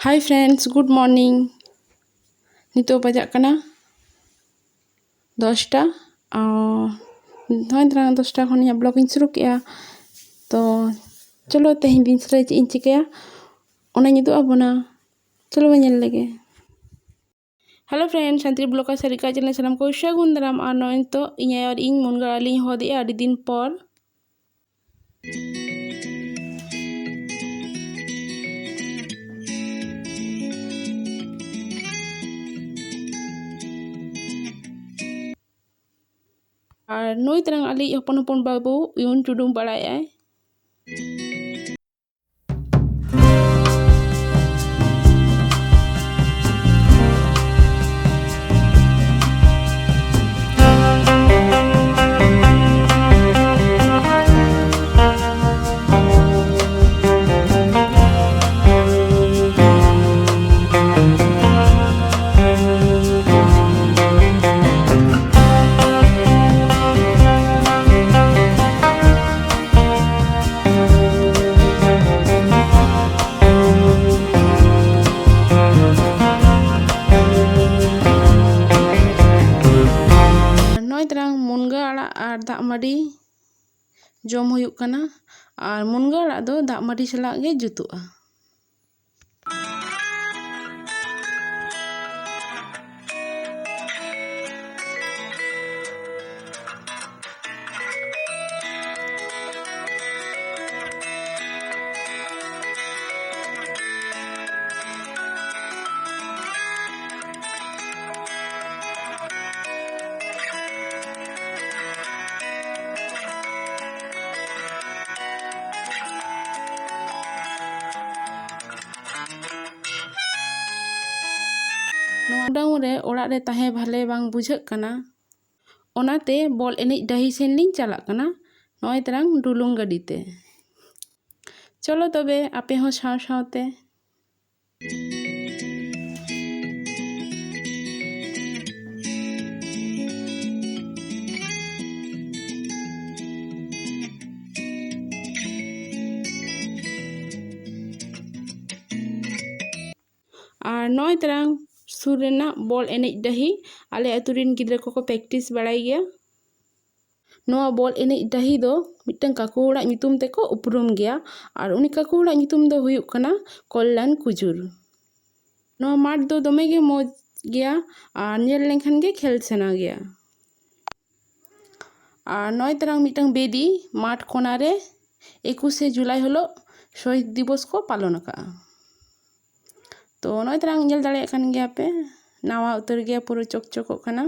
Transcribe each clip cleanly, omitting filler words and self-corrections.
Hi friends, good morning. नितो बजाक कना 10टा नय तरह 10टा खन ब्लॉग इन शुरू किया। तो चलो तेहिं दिन से चे इन चिकाया ओना निदो आबोना। चलो बनेल लगे। हेलो फ्रेंड्स, संतली ब्लॉग का सरिका चैनल सलाम को सागुन दाराम। और नय तो इन और इन मुनगा अलिंग होदे आदि दिन पर और नई तरह अली हपन हपन बाबू यून टुडुम बड़ाय मुनगा आड़ा और दाग माड़ी जम हुयुक कना। और मुनगा आड़ा दो दाग माड़ी सलाग गे जुतुआ। रे ओड़ा रे ताहे भाले बांग बुझाक कना। ओनाते बॉल एनेज डाही सेन लिंग चलाक कना नय तरंग डुलुंग गाड़ीते। चलो तबे आपे हो साव सावते। और नय तरंग सुर रेना बॉल एनेज डाही आले अतुरिन गिद्रा को प्रैक्टिस बड़ाई गया। नोआ बॉल एनेज डाही दो मिटन काकू ओड़ा नितुम ते को उपरुम गया। और उनी काकू ओड़ा नितुम दो हुयुक कना कल्याण कुजुर। नोआ माठ दो दमे गे मौज गया और नेल लेंखान गे खेल सेना गया। और नय तरंग मिटन बेदी माठ कोनारे 21 जुलाई हलो शहीद दिवस को पालन का। तो नय तरंग नेल दाड़े कान गया पे नावा उतर गया पूरा चकचको खाना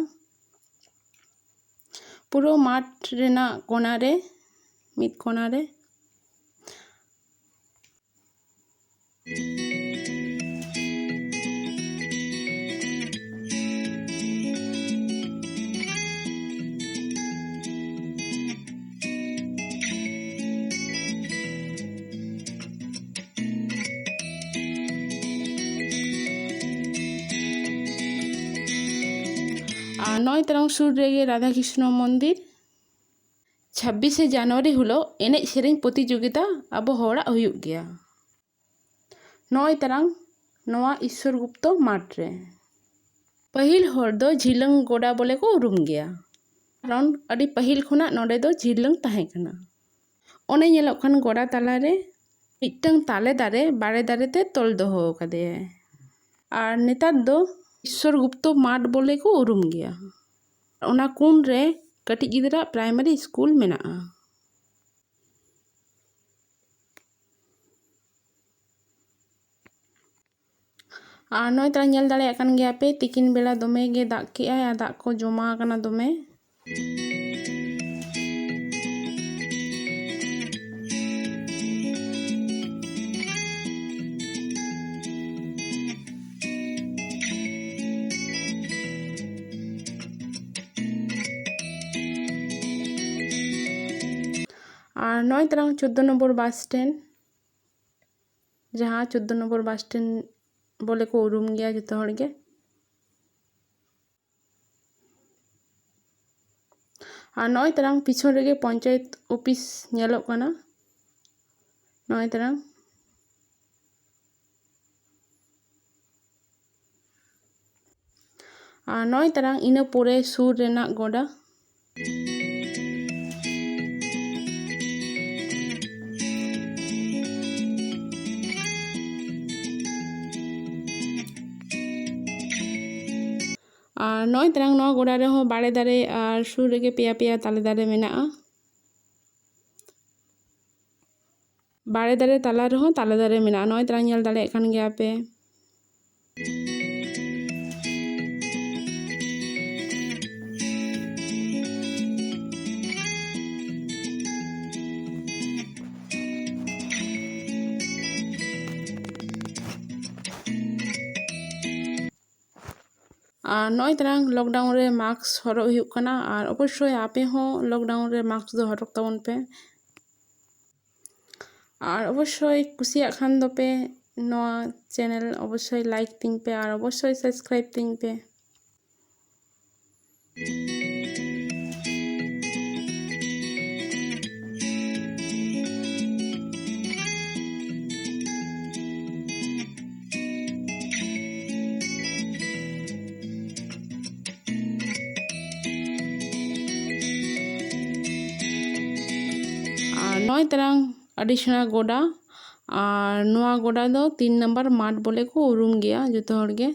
पूरा माठ रेना कोनारे मित कोनारे। नय तरंग सुर रेगे राधा कृष्ण मंदिर 26 जनवरी हलो एनेज सेरें प्रतियोगिता अब होड़ा हुयुक गया। नय तरंग नवा ईश्वर गुप्तो माठ रे पहिल होड़ दो झिलंग गोड़ा बोले को उरुम गया। कारण अड़ी पहिल खुना नोडे दो झिलंग ताहे कना। ओने नेलोक खान गोड़ा तला रे मिटंग ताले दारे बाड़े दारे ते तोल दोहो कदे। और नेतार दो ईश्वर गुप्तो माठ बोले को उरुम गया। ओना कुन रे कटी गिदरा प्राइमरी स्कूल मेना। और नय तरह नेल दाड़े कान गया पे तिकिन बेला दमे गे दाग के दाग को जमा कना दमे। और नय तरह 14 नम्बर बस स्टैंड जहाँ 14 नम्बर बस स्टैंड बोले को उरुम गया जो हड़ गे। और नय तरह पिछन रेगे पंचायत ऑफिस नेलोक कना। नय तरह ᱟᱨ 9 ᱴᱟᱲᱟᱝ ᱤᱱᱟᱹ ᱯᱚᱨᱮ ᱥᱩᱨ ᱨᱮᱱᱟᱜ ᱜᱚᱰᱟ। ᱟᱨ 9 ᱴᱟᱲᱟᱝ ᱱᱚᱣᱟ ᱜᱚᱰᱟ ᱨᱮᱦᱚᱸ ᱵᱟᱲᱮ ᱫᱟᱨᱮ ᱟᱨ ᱥᱩᱨ ᱨᱮᱜᱮ ᱯᱮᱭᱟ ᱯᱮᱭᱟ ᱛᱟᱞᱮ ᱫᱟᱨᱮ ᱢᱮᱱᱟᱜᱼᱟ। ᱵᱟᱲᱮ ᱫᱟᱨᱮ ᱛᱟᱞᱟ ᱨᱮᱦᱚᱸ ᱛᱟᱞᱮ ᱫᱟᱨᱮ ᱢᱮᱱᱟᱜᱼᱟ। 9 ᱴᱟᱲᱟᱝ ᱧᱮᱞ ᱫᱟᱲᱮᱭᱟᱜ ᱠᱟᱱ ᱜᱮᱭᱟ ᱯᱮ। আর 9 ᱴᱟᱲᱟᱝ লকডাউন রে মাস্ক হরᱚᱜ ᱦᱩᱭᱩᱜ ᱠᱟᱱᱟ ᱟᱨ অবশ্যই আপে ᱦᱚᱸ লকডাউন রে মাস্ক ᱫᱚ ᱦᱚᱨᱚᱜ ᱛᱟᱵᱚᱱ ᱯᱮ। আর অবশ্যই কুসিয়াᱜ ᱠᱷᱟᱱ ᱫᱚᱯᱮ ᱱᱚᱣᱟ ᱪᱮᱱᱮᱞ অবশ্যই লাইক ᱛᱤᱧ ᱯᱮ আর অবশ্যই সাবস্ক্রাইব ᱛᱤᱧ ᱯᱮ। আর 9 ᱴᱟᱲᱟᱝ ᱟᱹᱰᱤ ᱥᱮᱬᱟ ᱜᱚᱰᱟ আর ᱱᱚᱣᱟ ᱜᱚᱰᱟ ᱫᱚ 3 নাম্বার মাঠ বলে ᱠᱚ ᱩᱨᱩᱢ ᱜᱮᱭᱟ ᱡᱚᱛᱚ ᱦᱚᱲ ᱜᱮ।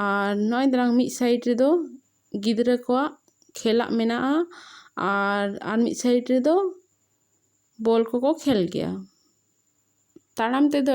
আর 9 ᱴᱟᱲᱟᱝ ᱢᱤᱫ ᱥᱟᱭᱤᱰ ᱨᱮᱫᱚ ᱜᱤᱫᱽᱨᱟᱹ ᱠᱚᱣᱟᱜ ᱠᱷᱮᱞᱟᱜ ᱢᱮᱱᱟᱜᱼᱟ আর ᱢᱤᱫ ᱥᱟᱭᱤᱰ ᱨᱮᱫᱚ ᱵᱚᱞ ᱠᱚᱠᱚ ᱠᱷᱮᱞ ᱜᱮᱭᱟ। ᱛᱟᱲᱟᱢ ᱛᱮᱫᱚ